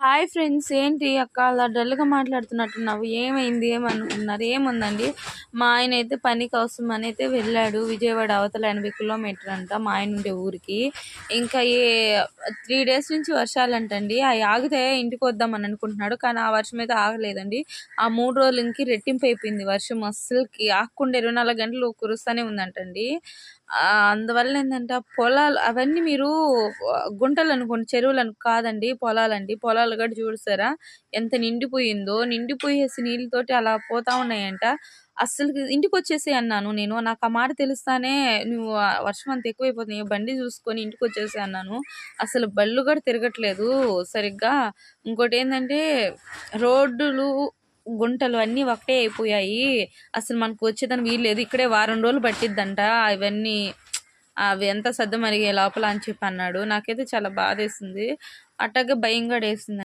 Hi friends, ఏంటి అక్క అలా డల్గా మాట్లాడుతున్నట్టున్నావు? ఏమైంది? ఏమనుకున్నారు? ఏముందండి, మా ఆయన అయితే పనికి అవసరమని అయితే వెళ్ళాడు. విజయవాడ అవతల 80 కిలోమీటర్ అంట మా ఆయన ఉండే ఊరికి. ఇంకా 3 days నుంచి వర్షాలంటండి. అవి ఆగితే ఇంటికి వద్దామని అనుకుంటున్నాడు, కానీ ఆ వర్షం అయితే ఆగలేదండి. ఆ 3 రోజులకి రెట్టింపు అయిపోయింది వర్షం. అస్సలకి ఆగకుండా 24 గంటలు కురుస్తూనే ఉందంటండి. అందువల్ల ఏంటంటే పొలాలు అవన్నీ మీరు గుంటలు అనుకోండి, చెరువులు కాదండి, పొలాలండి. పొలాలు కూడా చూసారా ఎంత నిండిపోయిందో, నిండిపోయేసి నీళ్ళతోటి అలా పోతా ఉన్నాయంట. అస్సలు ఇంటికి వచ్చేసి అన్నాను నేను. నాకు ఆ మాట తెలుస్తానే నువ్వు వర్షం అంత ఎక్కువైపోతుంది, బండి చూసుకొని ఇంటికి వచ్చేసి అన్నాను. అసలు బళ్ళు కూడా తిరగట్లేదు సరిగ్గా. ఇంకోటి ఏంటంటే రోడ్డులు గుంటలు అన్నీ ఒకటే అయిపోయాయి. అసలు మనకు వచ్చేదాన్ని వీల్లేదు. ఇక్కడే వారం రోజులు పట్టిద్దంట ఇవన్నీ అవి ఎంత సద్దు మరిగే లోపల అని చెప్పి అన్నాడు. నాకైతే చాలా బాధేసింది, అట్టాగే భయం కూడా వేసింది.